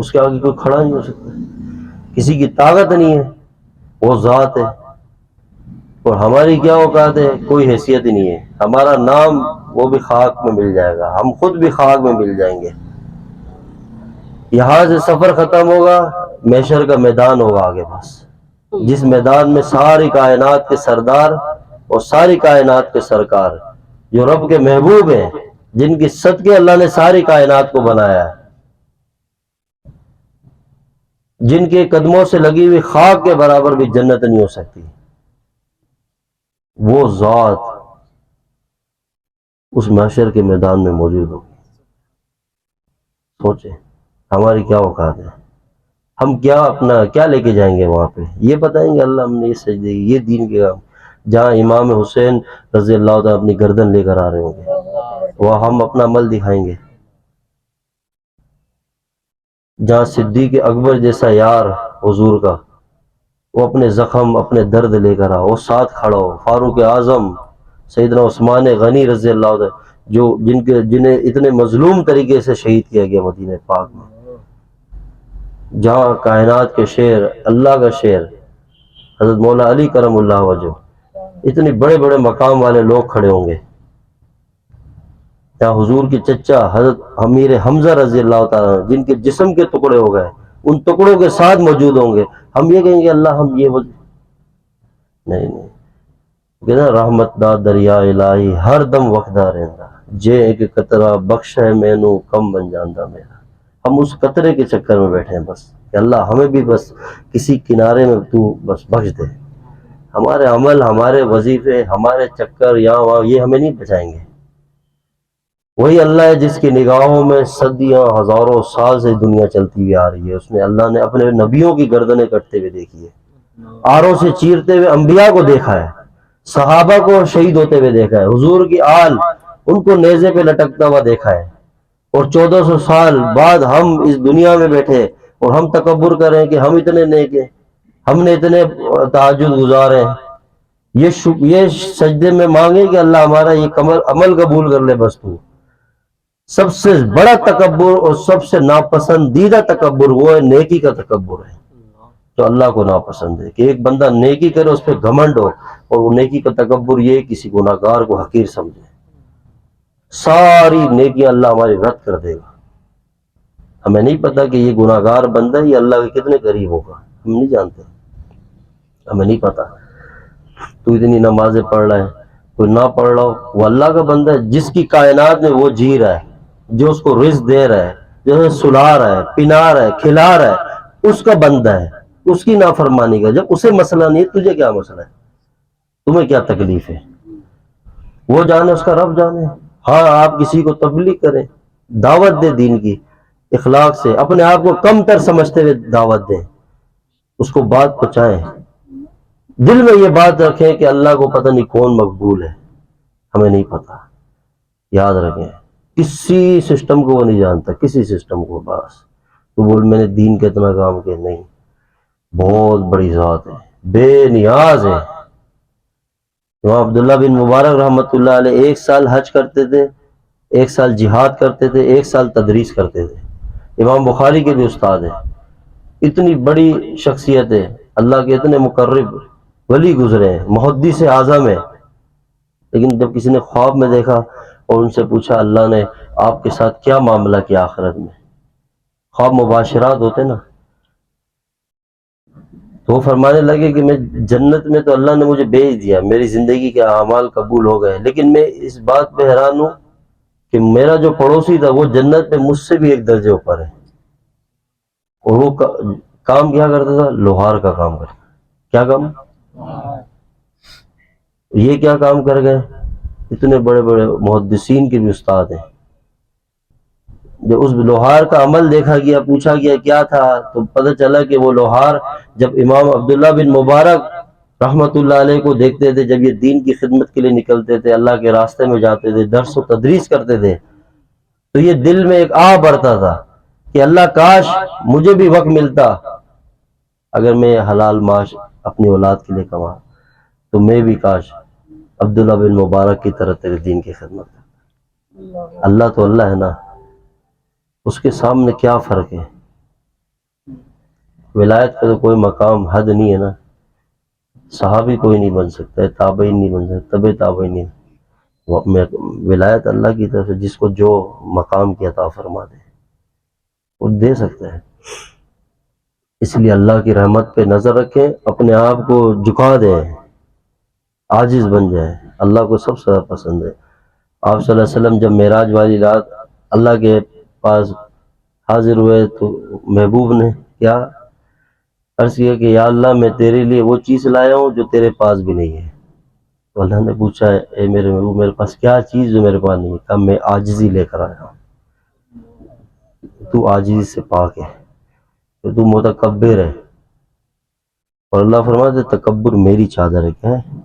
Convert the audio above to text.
اس کے آگے کوئی کھڑا نہیں ہو سکتا، کسی کی طاقت نہیں ہے، وہ ذات ہے۔ اور ہماری کیا اوقات ہے؟ کوئی حیثیت ہی نہیں ہے، ہمارا نام وہ بھی خاک میں مل جائے گا، ہم خود بھی خاک میں مل جائیں گے۔ یہاں سے سفر ختم ہوگا، محشر کا میدان ہوگا آگے، بس جس میدان میں ساری کائنات کے سردار اور ساری کائنات کے سرکار جو رب کے محبوب ہیں، جن کی صدقے اللہ نے ساری کائنات کو بنایا ہے، جن کے قدموں سے لگی ہوئی خاک کے برابر بھی جنت نہیں ہو سکتی، وہ ذات اس محشر کے میدان میں موجود ہوگی۔ سوچیں ہماری کیا اوقات ہے، ہم کیا اپنا کیا لے کے جائیں گے وہاں پہ؟ یہ بتائیں گے اللہ ہم نے یہ سجدے کی، یہ دین کے کام، جہاں امام حسین رضی اللہ تعالیٰ اپنی گردن لے کر آ رہے ہوں گے، وہ ہم اپنا عمل دکھائیں گے۔ جہاں صدیق اکبر جیسا یار حضور کا، وہ اپنے زخم اپنے درد لے کر آ، وہ ساتھ کھڑا ہو، فاروق اعظم سیدنا عثمان غنی رضی اللہ عنہ، جنہیں اتنے مظلوم طریقے سے شہید کیا گیا مدینہ پاک میں، جہاں کائنات کے شیر، اللہ کا شیر حضرت مولا علی کرم اللہ وجہ، اتنے بڑے بڑے مقام والے لوگ کھڑے ہوں گے، جہاں حضور کی چچا حضرت امیر حمزہ رضی اللہ تعالیٰ جن کے جسم کے ٹکڑے ہو گئے، ان ٹکڑوں کے ساتھ موجود ہوں گے، ہم یہ کہیں گے اللہ ہم یہ نہیں کہنا رحمت دا دریا الہی ہر دم وقدا رہندا، جے ایک قطرہ بخش ہے مینوں کم بن جاندہ میرا۔ ہم اس قطرے کے چکر میں بیٹھے ہیں بس کہ اللہ ہمیں بھی بس کسی کنارے میں تو بس بخش دے، ہمارے عمل، ہمارے وظیفے، ہمارے چکر یہاں وہاں یہ ہمیں نہیں بچائیں گے۔ وہی اللہ ہے جس کی نگاہوں میں صدیاں ہزاروں سال سے دنیا چلتی ہوئی آ رہی ہے، اس میں اللہ نے اپنے نبیوں کی گردنیں کٹتے ہوئے دیکھی ہے، آروں سے چیرتے ہوئے انبیاء کو دیکھا ہے، صحابہ کو شہید ہوتے ہوئے دیکھا ہے، حضور کی آل ان کو نیزے پہ لٹکتا ہوا دیکھا ہے، اور 1400 سال بعد ہم اس دنیا میں بیٹھے اور ہم تکبر کریں کہ ہم اتنے نیک ہیں، ہم نے اتنے تہجد گزارے ہیں، یہ سجدے میں مانگے کہ اللہ ہمارا یہ عمل قبول کر لے بس تو۔ سب سے بڑا تکبر اور سب سے ناپسندیدہ تکبر وہ ہے نیکی کا تکبر ہے، تو اللہ کو ناپسند ہے کہ ایک بندہ نیکی کرے اس پہ گھمنڈ ہو، اور وہ نیکی کا تکبر یہ کسی گناہ گار کو حقیر سمجھے، ساری نیکیاں اللہ ہماری رد کر دے گا۔ ہمیں نہیں پتا کہ یہ گناہ گار بندہ یہ اللہ کے کتنے قریب ہوگا، ہم نہیں جانتے، ہمیں نہیں پتا۔ تو اتنی نمازیں پڑھ رہا ہے، کوئی نہ پڑھ رہا ہو، وہ اللہ کا بندہ ہے جس کی کائنات میں وہ جی رہا ہے، جو اس کو رزق دے رہا ہے، جو اسے سلا رہا ہے، پلا رہا ہے، کھلا رہا ہے، اس کا بندہ ہے، اس کی نافرمانی کا جب اسے مسئلہ نہیں ہے، تجھے کیا مسئلہ ہے؟ تمہیں کیا تکلیف ہے؟ وہ جانے، اس کا رب جانے۔ ہاں آپ کسی کو تبلیغ کریں، دعوت دے دین کی، اخلاق سے اپنے آپ کو کم تر سمجھتے ہوئے دعوت دیں، اس کو بات پہنچائیں، دل میں یہ بات رکھیں کہ اللہ کو پتہ نہیں کون مقبول ہے، ہمیں نہیں پتا، یاد رکھیں کسی سسٹم کو وہ نہیں جانتا، کسی سسٹم کو، بس تو بول میں نے دین کا اتنا کام کیا، نہیں، بہت بڑی ذات ہے، بے نیاز ہے۔ امام عبداللہ بن مبارک رحمۃ اللہ علیہ 1 سال حج کرتے تھے، 1 سال جہاد کرتے تھے، 1 سال تدریس کرتے تھے، امام بخاری کے بھی استاد ہیں، اتنی بڑی شخصیت ہے، اللہ کے اتنے مقرب ولی گزرے ہیں، محدث اعظم ہے، لیکن جب کسی نے خواب میں دیکھا اور ان سے پوچھا اللہ نے آپ کے ساتھ کیا معاملہ کیا آخرت میں، خواب مباشرات ہوتے نا، تو وہ فرمانے لگے کہ میں جنت میں تو اللہ نے مجھے بھیج دیا، میری زندگی کے اعمال قبول ہو گئے، لیکن میں اس بات پہ حیران ہوں کہ میرا جو پڑوسی تھا وہ جنت میں مجھ سے بھی 1 درجے اوپر ہے، اور وہ کام کیا کرتا تھا؟ لوہار کا کام کرتا۔ کیا کام؟ یہ کیا کام کر گئے؟ اتنے بڑے بڑے محدثین کے بھی استاد ہیں۔ جب اس لوہار کا عمل دیکھا گیا، پوچھا گیا کیا تھا، تو پتہ چلا کہ وہ لوہار جب امام عبداللہ بن مبارک رحمت اللہ علیہ کو دیکھتے تھے، جب یہ دین کی خدمت کے لیے نکلتے تھے، اللہ کے راستے میں جاتے تھے، درس و تدریس کرتے تھے، تو یہ دل میں ایک آہ بڑھتا تھا کہ اللہ کاش مجھے بھی وقت ملتا، اگر میں حلال معاش اپنی اولاد کے لیے کما تو میں بھی کاش عبداللہ بن مبارک کی طرح تیرے دین کی خدمت کرتا۔ اللہ تو اللہ ہے نا، اس کے سامنے کیا فرق ہے؟ ولایت کا تو کوئی مقام حد نہیں ہے نا، صحابی کوئی نہیں بن سکتا ہے، تابعین نہیں بن سکتا، تبع تابعین نہیں، ولایت اللہ کی طرف سے جس کو جو مقام کی عطا فرما دے وہ دے سکتا ہے۔ اس لیے اللہ کی رحمت پہ نظر رکھیں، اپنے آپ کو جھکا دیں، عاجز بن جائیں، اللہ کو سب سے زیادہ پسند ہے۔ آپ صلی اللہ علیہ وسلم جب معراج والی رات اللہ کے پاس حاضر ہوئے تو محبوب نے کیا عرض کیا کہ یا اللہ میں تیرے لیے وہ چیز لایا ہوں جو تیرے پاس بھی نہیں ہے۔ تو اللہ نے پوچھا اے میرے محبوب میرے پاس کیا چیز جو میرے پاس نہیں ہے؟ کہا میں عاجزی لے کر آیا ہوں، تو عاجزی سے پاک ہے، تو متکبر ہے، اور اللہ فرماتے تکبر میری چادر ہے۔ کیا ہے؟